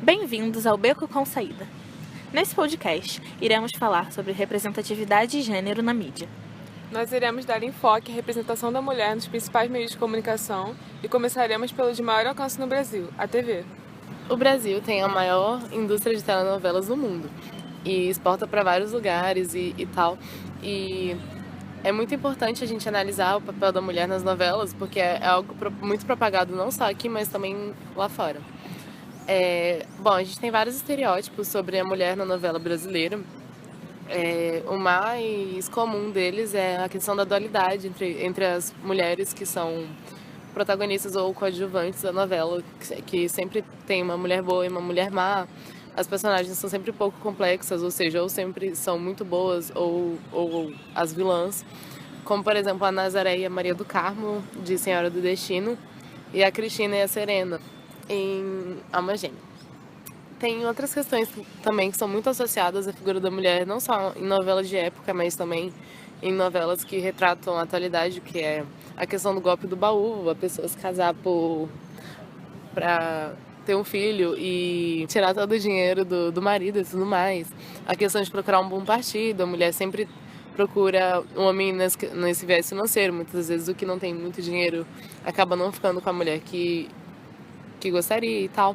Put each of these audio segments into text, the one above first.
Bem-vindos ao Beco com Saída. Nesse podcast, iremos falar sobre representatividade e gênero na mídia. Nós iremos dar enfoque à representação da mulher nos principais meios de comunicação e começaremos pelo de maior alcance no Brasil, a TV. O Brasil tem a maior indústria de telenovelas do mundo e exporta para vários lugares e tal. E é muito importante a gente analisar o papel da mulher nas novelas, porque é algo muito propagado não só aqui, mas também lá fora. Bom, a gente tem vários estereótipos sobre a mulher na novela brasileira. O mais comum deles é a questão da dualidade entre as mulheres que são protagonistas ou coadjuvantes da novela, que sempre tem uma mulher boa e uma mulher má. As personagens são sempre pouco complexas, ou seja, ou sempre são muito boas ou as vilãs, como por exemplo a Nazaré e a Maria do Carmo, de Senhora do Destino, e a Cristina e a Serena, em Alma Gêmea. Tem outras questões também que são muito associadas à figura da mulher, não só em novelas de época, mas também em novelas que retratam a atualidade, que é a questão do golpe do baú, a pessoa se casar para ter um filho e tirar todo o dinheiro do marido e tudo mais. A questão de procurar um bom partido, a mulher sempre procura um homem nesse viés financeiro. Muitas vezes o que não tem muito dinheiro acaba não ficando com a mulher que gostaria e tal.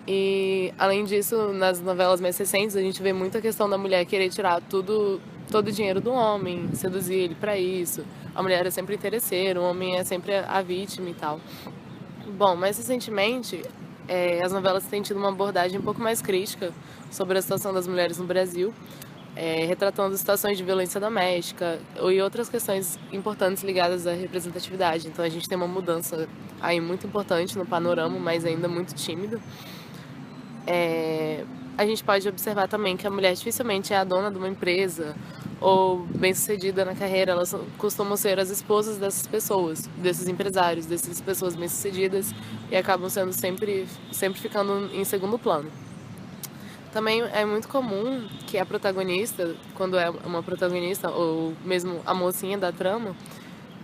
E, além disso, nas novelas mais recentes, a gente vê muita questão da mulher querer tirar todo o dinheiro do homem, seduzir ele para isso. A mulher é sempre interesseira, o homem é sempre a vítima e tal. Bom, mais recentemente, as novelas têm tido uma abordagem um pouco mais crítica sobre a situação das mulheres no Brasil, retratando situações de violência doméstica e outras questões importantes ligadas à representatividade. Então a gente tem uma mudança aí muito importante no panorama, mas ainda muito tímida. A gente pode observar também que a mulher dificilmente é a dona de uma empresa ou bem-sucedida na carreira. Elas costumam ser as esposas dessas pessoas, desses empresários, dessas pessoas bem-sucedidas, e acabam sendo sempre ficando em segundo plano. Também é muito comum que a protagonista, quando é uma protagonista ou mesmo a mocinha da trama,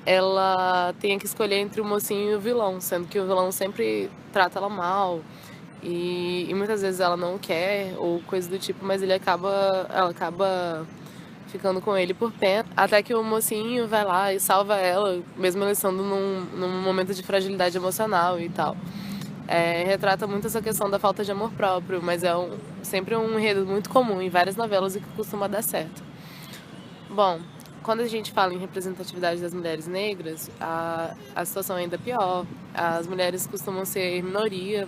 ela tenha que escolher entre o mocinho e o vilão, sendo que o vilão sempre trata ela mal. E muitas vezes ela não quer, ou coisa do tipo, mas ela acaba ficando com ele por pena, até que o mocinho vai lá e salva ela, mesmo ela estando num momento de fragilidade emocional e tal. Retrata muito essa questão da falta de amor próprio, mas sempre um enredo muito comum em várias novelas e que costuma dar certo. Bom, quando a gente fala em representatividade das mulheres negras, a situação é ainda pior. As mulheres costumam ser minoria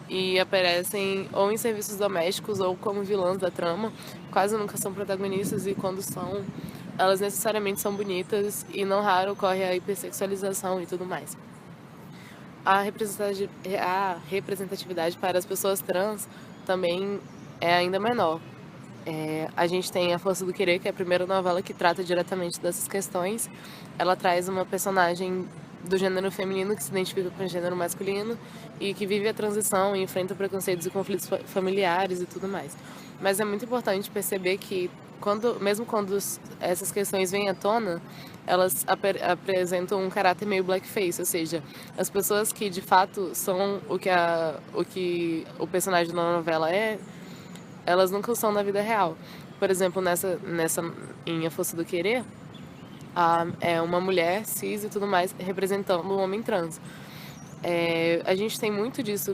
e aparecem ou em serviços domésticos ou como vilãs da trama. Quase nunca são protagonistas, e quando são, elas necessariamente são bonitas, e não raro ocorre a hipersexualização e tudo mais. A representatividade para as pessoas trans também é ainda menor. A gente tem A Força do Querer, que é a primeira novela que trata diretamente dessas questões. Ela traz uma personagem do gênero feminino que se identifica com o gênero masculino e que vive a transição e enfrenta preconceitos e conflitos familiares e tudo mais. Mas é muito importante perceber que, mesmo quando essas questões vêm à tona, elas apresentam um caráter meio blackface, ou seja, as pessoas que de fato são o que o personagem da novela elas nunca são na vida real. Por exemplo, em A Força do Querer, é uma mulher cis e tudo mais representando um homem trans. A gente tem muito disso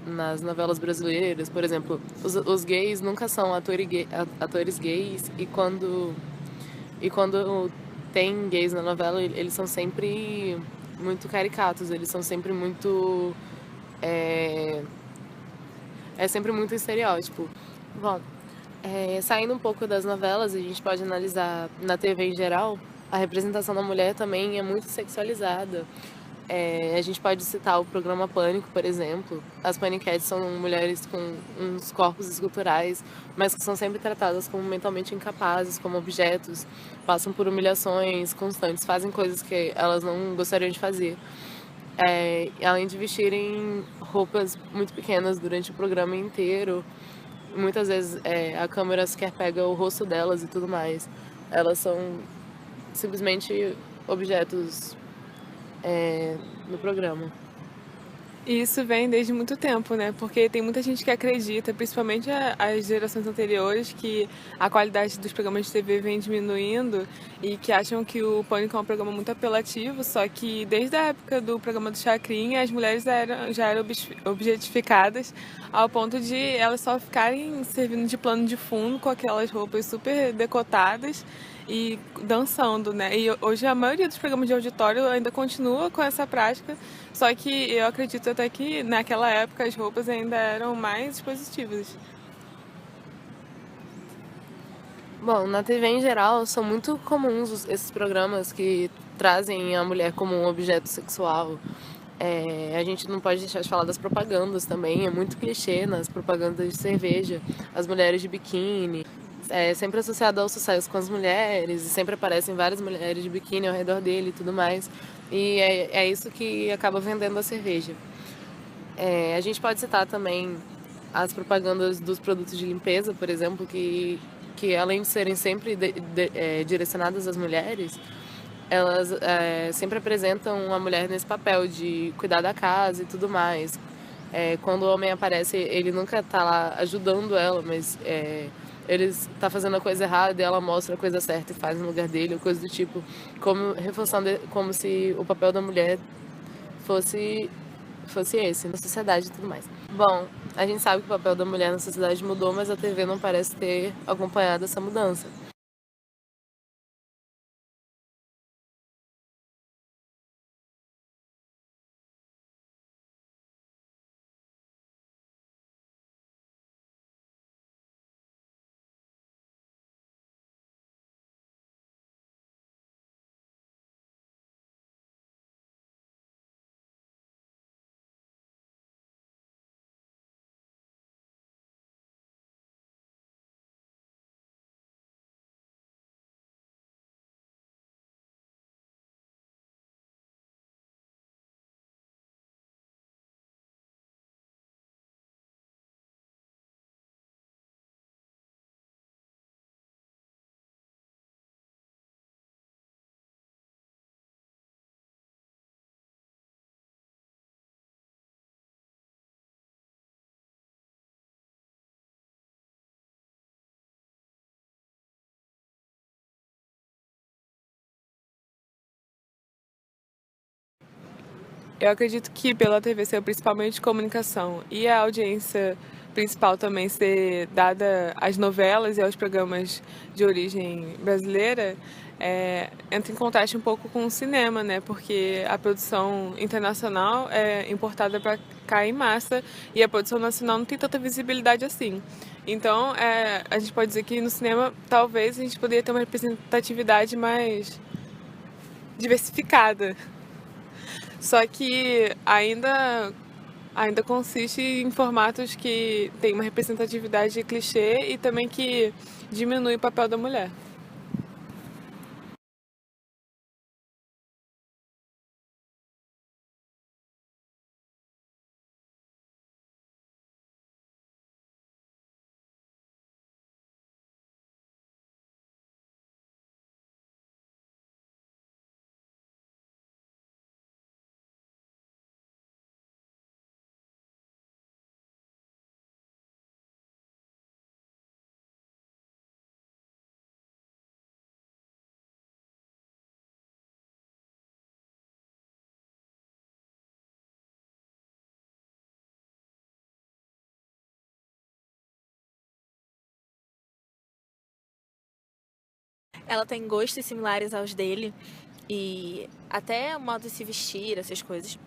nas novelas brasileiras. Por exemplo, os gays nunca são atores gays, e quando tem gays na novela, eles são sempre muito caricatos, eles são sempre muito... É sempre muito estereótipo. Bom, saindo um pouco das novelas, a gente pode analisar na TV em geral. A representação da mulher também é muito sexualizada. A gente pode citar o programa Pânico, por exemplo. As paniquetes são mulheres com uns corpos esculturais, mas que são sempre tratadas como mentalmente incapazes, como objetos, passam por humilhações constantes, fazem coisas que elas não gostariam de fazer. Além de vestirem roupas muito pequenas durante o programa inteiro, muitas vezes a câmera sequer pega o rosto delas e tudo mais. Elas são simplesmente objetos no programa. E isso vem desde muito tempo, né? Porque tem muita gente que acredita, principalmente as gerações anteriores, que a qualidade dos programas de TV vem diminuindo e que acham que o Pânico é um programa muito apelativo, só que desde a época do programa do Chacrinha, as mulheres já eram objetificadas ao ponto de elas só ficarem servindo de plano de fundo com aquelas roupas super decotadas e dançando, né? E hoje a maioria dos programas de auditório ainda continua com essa prática, só que eu acredito até que naquela época as roupas ainda eram mais expositivas. Bom, na TV em geral são muito comuns esses programas que trazem a mulher como um objeto sexual. A gente não pode deixar de falar das propagandas também, é muito clichê nas propagandas de cerveja, as mulheres de biquíni. É sempre associado ao sucesso com as mulheres, e sempre aparecem várias mulheres de biquíni ao redor dele e tudo mais. E é isso que acaba vendendo a cerveja. A gente pode citar também as propagandas dos produtos de limpeza, por exemplo, que além de serem sempre direcionadas às mulheres, elas sempre apresentam a mulher nesse papel de cuidar da casa e tudo mais. Quando o homem aparece, ele nunca está lá ajudando ela, mas ele está fazendo a coisa errada e ela mostra a coisa certa e faz no lugar dele, ou coisa do tipo, reforçando como se o papel da mulher fosse esse, na sociedade e tudo mais. Bom, a gente sabe que o papel da mulher na sociedade mudou, mas a TV não parece ter acompanhado essa mudança. Eu acredito que pela TV ser o principal meio de comunicação e a audiência principal também ser dada às novelas e aos programas de origem brasileira, entra em contraste um pouco com o cinema, né? Porque a produção internacional é importada para cá em massa e a produção nacional não tem tanta visibilidade assim. Então, a gente pode dizer que no cinema talvez a gente poderia ter uma representatividade mais diversificada. Só que ainda consiste em formatos que tem uma representatividade clichê e também que diminui o papel da mulher. Ela tem gostos similares aos dele e até o modo de se vestir, essas coisas.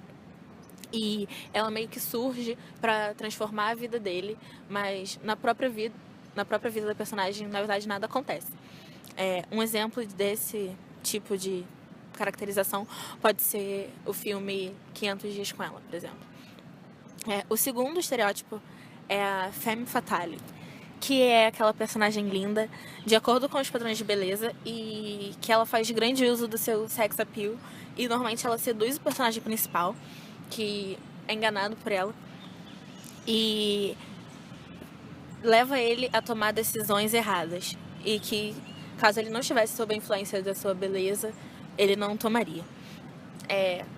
E ela meio que surge para transformar a vida dele, mas na própria vida da personagem, na verdade, nada acontece. Um exemplo desse tipo de caracterização pode ser o filme 500 Dias com Ela, por exemplo. O segundo estereótipo é a femme fatale, que é aquela personagem linda, de acordo com os padrões de beleza, e que ela faz grande uso do seu sex appeal, e normalmente ela seduz o personagem principal, que é enganado por ela, e leva ele a tomar decisões erradas, e que, caso ele não estivesse sob a influência da sua beleza, ele não tomaria.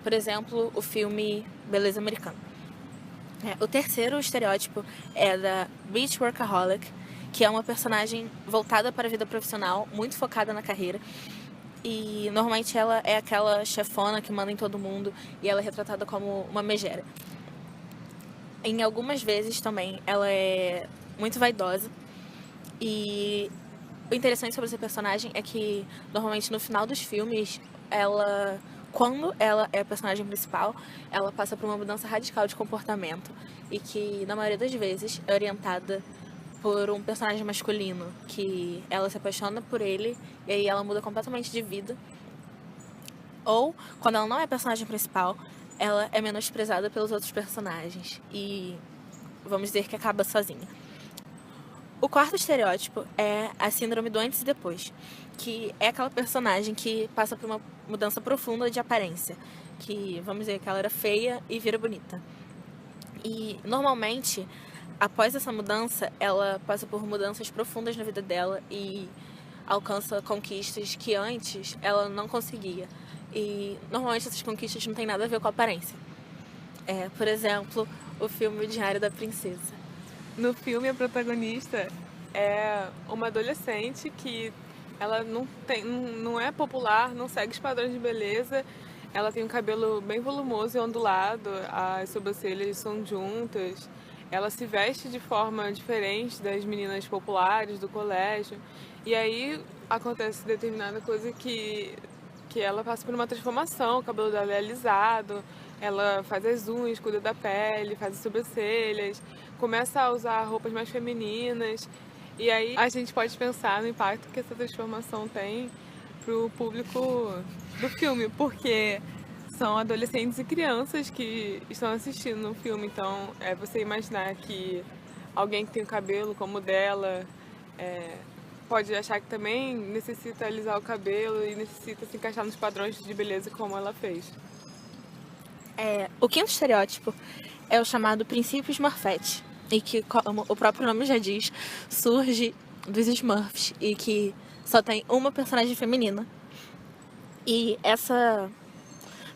Por exemplo, o filme Beleza Americana. O terceiro estereótipo é da Beach Workaholic, que é uma personagem voltada para a vida profissional, muito focada na carreira. E normalmente ela é aquela chefona que manda em todo mundo e ela é retratada como uma megera. Em algumas vezes também ela é muito vaidosa. E o interessante sobre essa personagem é que normalmente no final dos filmes quando ela é a personagem principal, ela passa por uma mudança radical de comportamento e que na maioria das vezes é orientada por um personagem masculino, que ela se apaixona por ele e aí ela muda completamente de vida. Ou, quando ela não é a personagem principal, ela é menosprezada pelos outros personagens e, vamos dizer, que acaba sozinha. O quarto estereótipo é a síndrome do antes e depois, que é aquela personagem que passa por uma mudança profunda de aparência, que, vamos dizer, que ela era feia e vira bonita. E, normalmente, após essa mudança, ela passa por mudanças profundas na vida dela e alcança conquistas que antes ela não conseguia. E normalmente essas conquistas não têm nada a ver com a aparência. Por exemplo, o filme O Diário da Princesa. No filme, a protagonista é uma adolescente que ela não é popular, não segue os padrões de beleza. Ela tem um cabelo bem volumoso e ondulado, as sobrancelhas são juntas. Ela se veste de forma diferente das meninas populares do colégio. E aí acontece determinada coisa que ela passa por uma transformação. O cabelo dela é alisado, ela faz as unhas, cuida da pele, faz as sobrancelhas, começa a usar roupas mais femininas. E aí a gente pode pensar no impacto que essa transformação tem pro público do filme, porque são adolescentes e crianças que estão assistindo no filme. Então, você imaginar que alguém que tem o cabelo como o dela pode achar que também necessita alisar o cabelo e necessita se encaixar nos padrões de beleza como ela fez. O quinto estereótipo é o chamado princípio Smurfette, e que, como o próprio nome já diz, surge dos Smurfs e que só tem uma personagem feminina. E essa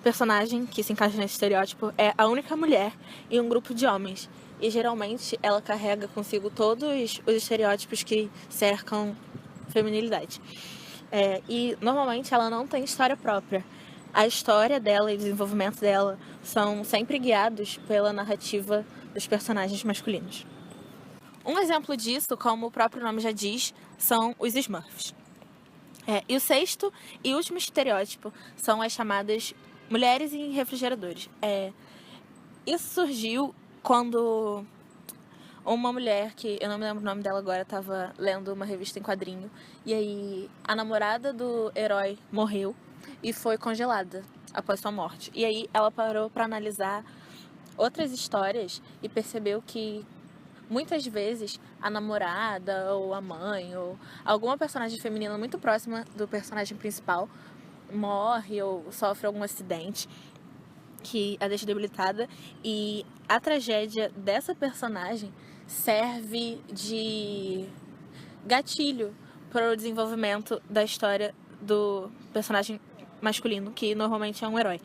personagem que se encaixa nesse estereótipo é a única mulher em um grupo de homens. E geralmente ela carrega consigo todos os estereótipos que cercam feminilidade. E normalmente ela não tem história própria. A história dela e o desenvolvimento dela são sempre guiados pela narrativa dos personagens masculinos. Um exemplo disso, como o próprio nome já diz, são os Smurfs. E o sexto e último estereótipo são as chamadas mulheres em refrigeradores. Isso surgiu quando uma mulher, que eu não me lembro o nome dela agora, estava lendo uma revista em quadrinho, e aí a namorada do herói morreu e foi congelada após sua morte. E aí ela parou para analisar outras histórias e percebeu que muitas vezes a namorada ou a mãe ou alguma personagem feminina muito próxima do personagem principal morre ou sofre algum acidente que a deixa debilitada, e a tragédia dessa personagem serve de gatilho para o desenvolvimento da história do personagem masculino, que normalmente é um herói.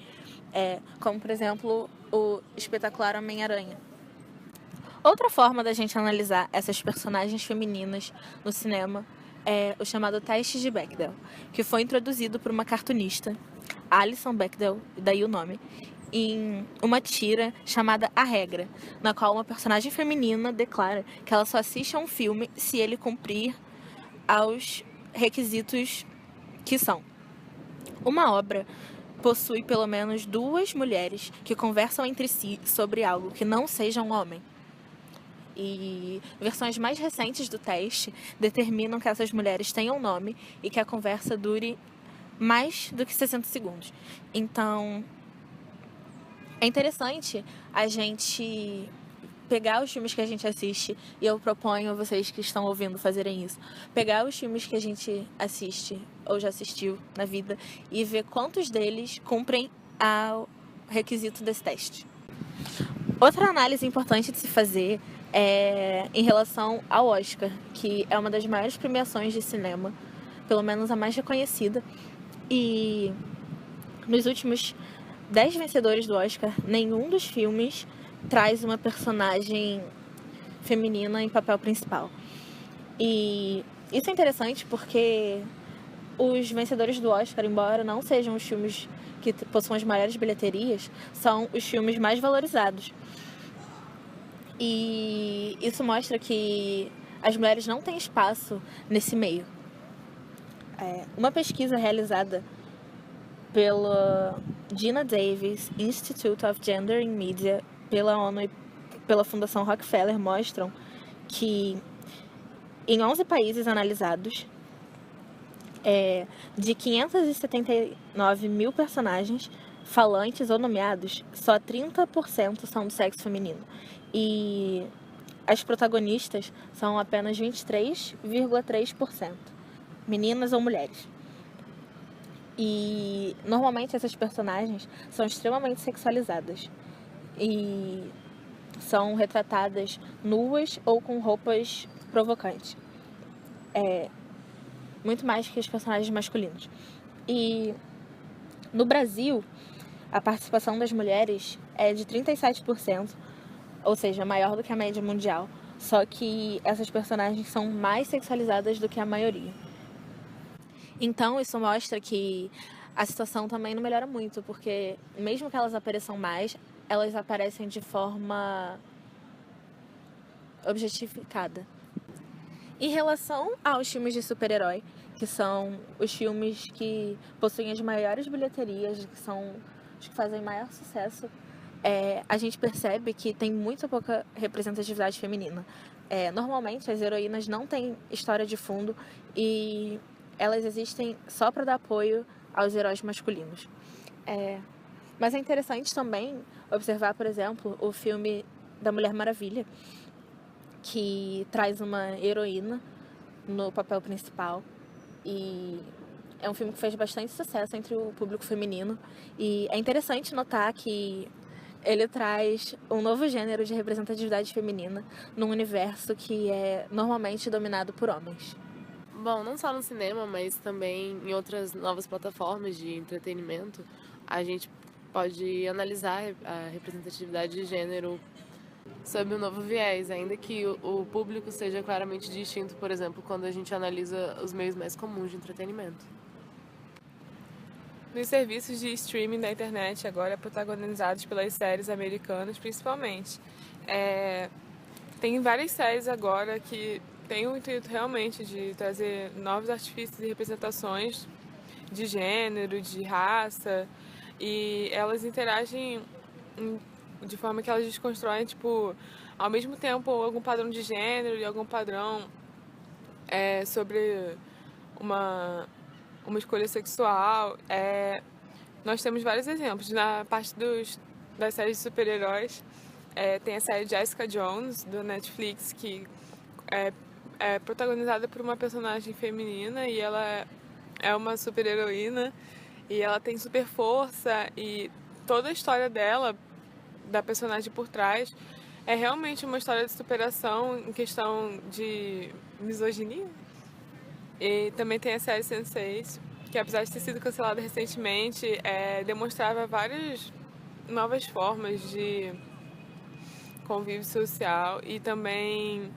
Como, por exemplo, o espetacular Homem-Aranha. Outra forma da gente analisar essas personagens femininas no cinema é o chamado teste de Bechdel, que foi introduzido por uma cartunista, Alison Bechdel, daí o nome, em uma tira chamada A Regra, na qual uma personagem feminina declara que ela só assiste a um filme se ele cumprir aos requisitos que são: uma obra possui pelo menos 2 mulheres que conversam entre si sobre algo que não seja um homem. E versões mais recentes do teste determinam que essas mulheres tenham nome e que a conversa dure mais do que 60 segundos. Então, é interessante a gente pegar os filmes que a gente assiste, e eu proponho a vocês que estão ouvindo fazerem isso, pegar os filmes que a gente assiste ou já assistiu na vida e ver quantos deles cumprem ao requisito desse teste. Outra análise importante de se fazer é em relação ao Oscar, que é uma das maiores premiações de cinema, pelo menos a mais reconhecida, e nos últimos 10 vencedores do Oscar, nenhum dos filmes traz uma personagem feminina em papel principal. E isso é interessante porque os vencedores do Oscar, embora não sejam os filmes que possuam as maiores bilheterias, são os filmes mais valorizados. E isso mostra que as mulheres não têm espaço nesse meio. Uma pesquisa realizada pela Gina Davis Institute of Gender in Media, pela ONU e pela Fundação Rockefeller mostram que em 11 países analisados, de 579 mil personagens falantes ou nomeados, só 30% são do sexo feminino. E as protagonistas são apenas 23,3%, meninas ou mulheres. E normalmente essas personagens são extremamente sexualizadas e são retratadas nuas ou com roupas provocantes. Muito mais que os personagens masculinos. E no Brasil, a participação das mulheres é de 37%, ou seja, maior do que a média mundial. Só que essas personagens são mais sexualizadas do que a maioria. Então, isso mostra que a situação também não melhora muito, porque mesmo que elas apareçam mais, elas aparecem de forma objetificada. Em relação aos filmes de super-herói, que são os filmes que possuem as maiores bilheterias, que são os que fazem maior sucesso, a gente percebe que tem muito pouca representatividade feminina. Normalmente, as heroínas não têm história de fundo e elas existem só para dar apoio aos heróis masculinos. Mas é interessante também observar, por exemplo, o filme da Mulher Maravilha, que traz uma heroína no papel principal. E é um filme que fez bastante sucesso entre o público feminino. E é interessante notar que ele traz um novo gênero de representatividade feminina num universo que é normalmente dominado por homens. Bom, não só no cinema, mas também em outras novas plataformas de entretenimento, a gente pode analisar a representatividade de gênero sob um novo viés, ainda que o público seja claramente distinto, por exemplo, quando a gente analisa os meios mais comuns de entretenimento. Nos serviços de streaming da internet, agora protagonizados pelas séries americanas, principalmente. Tem várias séries agora que têm o intuito realmente de trazer novos artifícios e representações de gênero, de raça, e elas interagem de forma que elas desconstroem, ao mesmo tempo, algum padrão de gênero e algum padrão sobre uma escolha sexual. Nós temos vários exemplos. Na parte das séries de super-heróis, tem a série Jessica Jones, do Netflix, que é protagonizada por uma personagem feminina e ela é uma super-heroína e ela tem super força, e toda a história dela, da personagem por trás, é realmente uma história de superação em questão de misoginia. E também tem a série Sense8, que apesar de ter sido cancelada recentemente, demonstrava várias novas formas de convívio social e também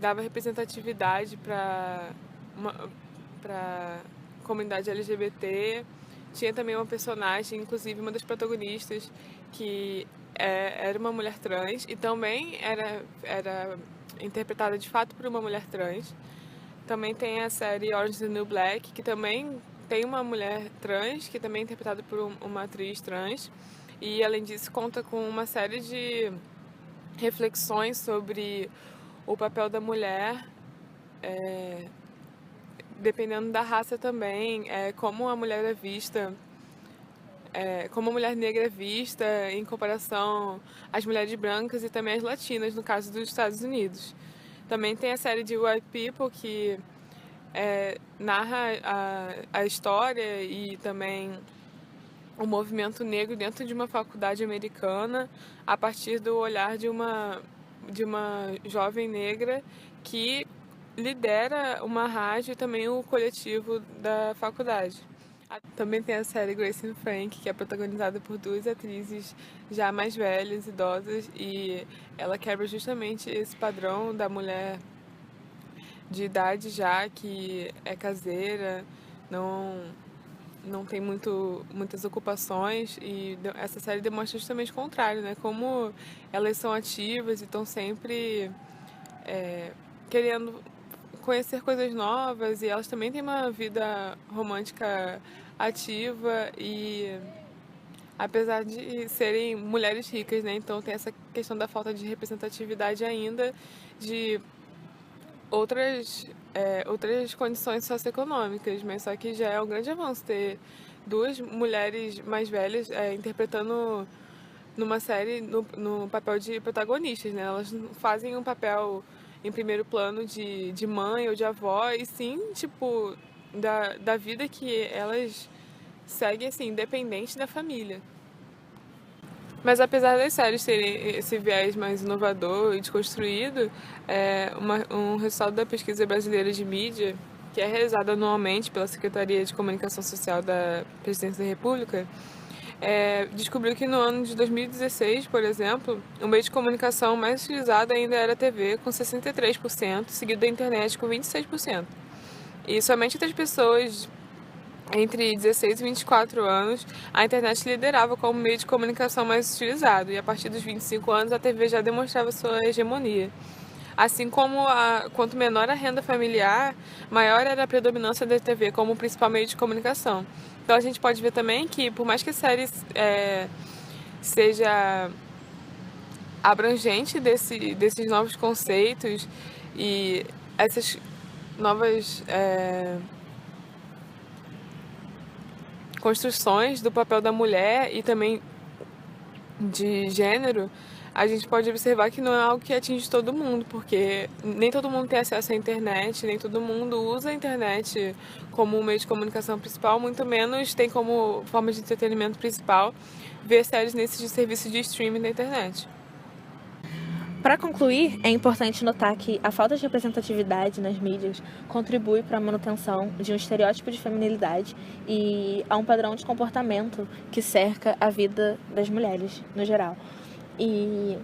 dava representatividade para comunidade LGBT. Tinha também uma personagem, inclusive uma das protagonistas, que era uma mulher trans e também era interpretada de fato por uma mulher trans. Também tem a série Orange is the New Black, que também tem uma mulher trans, que também é interpretada por uma atriz trans. E, além disso, conta com uma série de reflexões sobre o papel da mulher, dependendo da raça também, como a mulher é vista, como a mulher negra é vista em comparação às mulheres brancas e também às latinas, no caso dos Estados Unidos. Também tem a série de White People, que narra a história e também o movimento negro dentro de uma faculdade americana, a partir do olhar de uma jovem negra que lidera uma rádio e também o coletivo da faculdade. Também tem a série Grace and Frank, que é protagonizada por duas atrizes já mais velhas, idosas, e ela quebra justamente esse padrão da mulher de idade já, que é caseira, não tem muitas ocupações, e essa série demonstra justamente o contrário, né? Como elas são ativas e estão sempre querendo conhecer coisas novas, e elas também têm uma vida romântica ativa, e apesar de serem mulheres ricas, né? Então tem essa questão da falta de representatividade ainda de outras condições socioeconômicas, mas só que já é um grande avanço ter duas mulheres mais velhas interpretando numa série no papel de protagonistas, né? Elas não fazem um papel em primeiro plano de mãe ou de avó, e sim, tipo, da vida que elas seguem, assim, independente da família. Mas apesar das séries terem esse viés mais inovador e desconstruído, um resultado da pesquisa brasileira de mídia, que é realizada anualmente pela Secretaria de Comunicação Social da Presidência da República, descobriu que no ano de 2016, por exemplo, o meio de comunicação mais utilizado ainda era a TV, com 63%, seguido da internet, com 26%. E somente entre as pessoas entre 16 e 24 anos, a internet liderava como meio de comunicação mais utilizado, e a partir dos 25 anos a TV já demonstrava sua hegemonia. Assim como quanto menor a renda familiar, maior era a predominância da TV como principal meio de comunicação. Então a gente pode ver também que, por mais que a série seja abrangente desses novos conceitos e essas novas construções do papel da mulher e também de gênero, a gente pode observar que não é algo que atinge todo mundo, porque nem todo mundo tem acesso à internet, nem todo mundo usa a internet como um meio de comunicação principal, muito menos tem como forma de entretenimento principal ver séries nesses serviços de streaming da internet. Para concluir, é importante notar que a falta de representatividade nas mídias contribui para a manutenção de um estereótipo de feminilidade e a um padrão de comportamento que cerca a vida das mulheres, no geral. E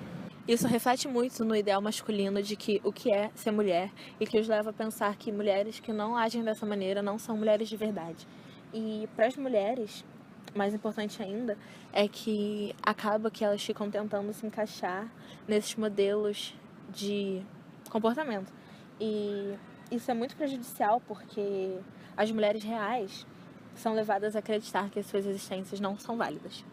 isso reflete muito no ideal masculino de que o que é ser mulher, e que os leva a pensar que mulheres que não agem dessa maneira não são mulheres de verdade. E para as mulheres, mais importante ainda, é que acaba que elas ficam tentando se encaixar nesses modelos de comportamento. E isso é muito prejudicial porque as mulheres reais são levadas a acreditar que as suas existências não são válidas.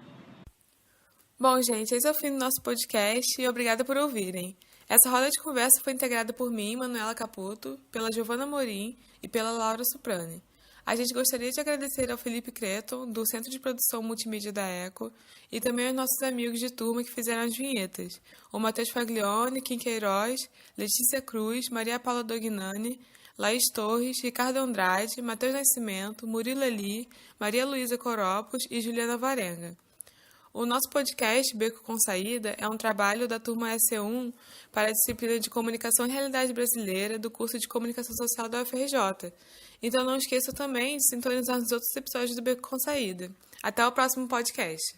Bom, gente, esse é o fim do nosso podcast e obrigada por ouvirem. Essa roda de conversa foi integrada por mim, Manuela Caputo, pela Giovana Morim e pela Laura Suprani. A gente gostaria de agradecer ao Felipe Creton, do Centro de Produção Multimídia da ECO, e também aos nossos amigos de turma que fizeram as vinhetas, o Matheus Faglione, Kim Queiroz, Letícia Cruz, Maria Paula Dognani, Laís Torres, Ricardo Andrade, Matheus Nascimento, Murilo Eli, Maria Luísa Coropos e Juliana Varenga. O nosso podcast Beco com Saída é um trabalho da turma SE1 para a disciplina de Comunicação e Realidade Brasileira do curso de Comunicação Social da UFRJ. Então não esqueça também de sintonizar nos outros episódios do Beco com Saída. Até o próximo podcast.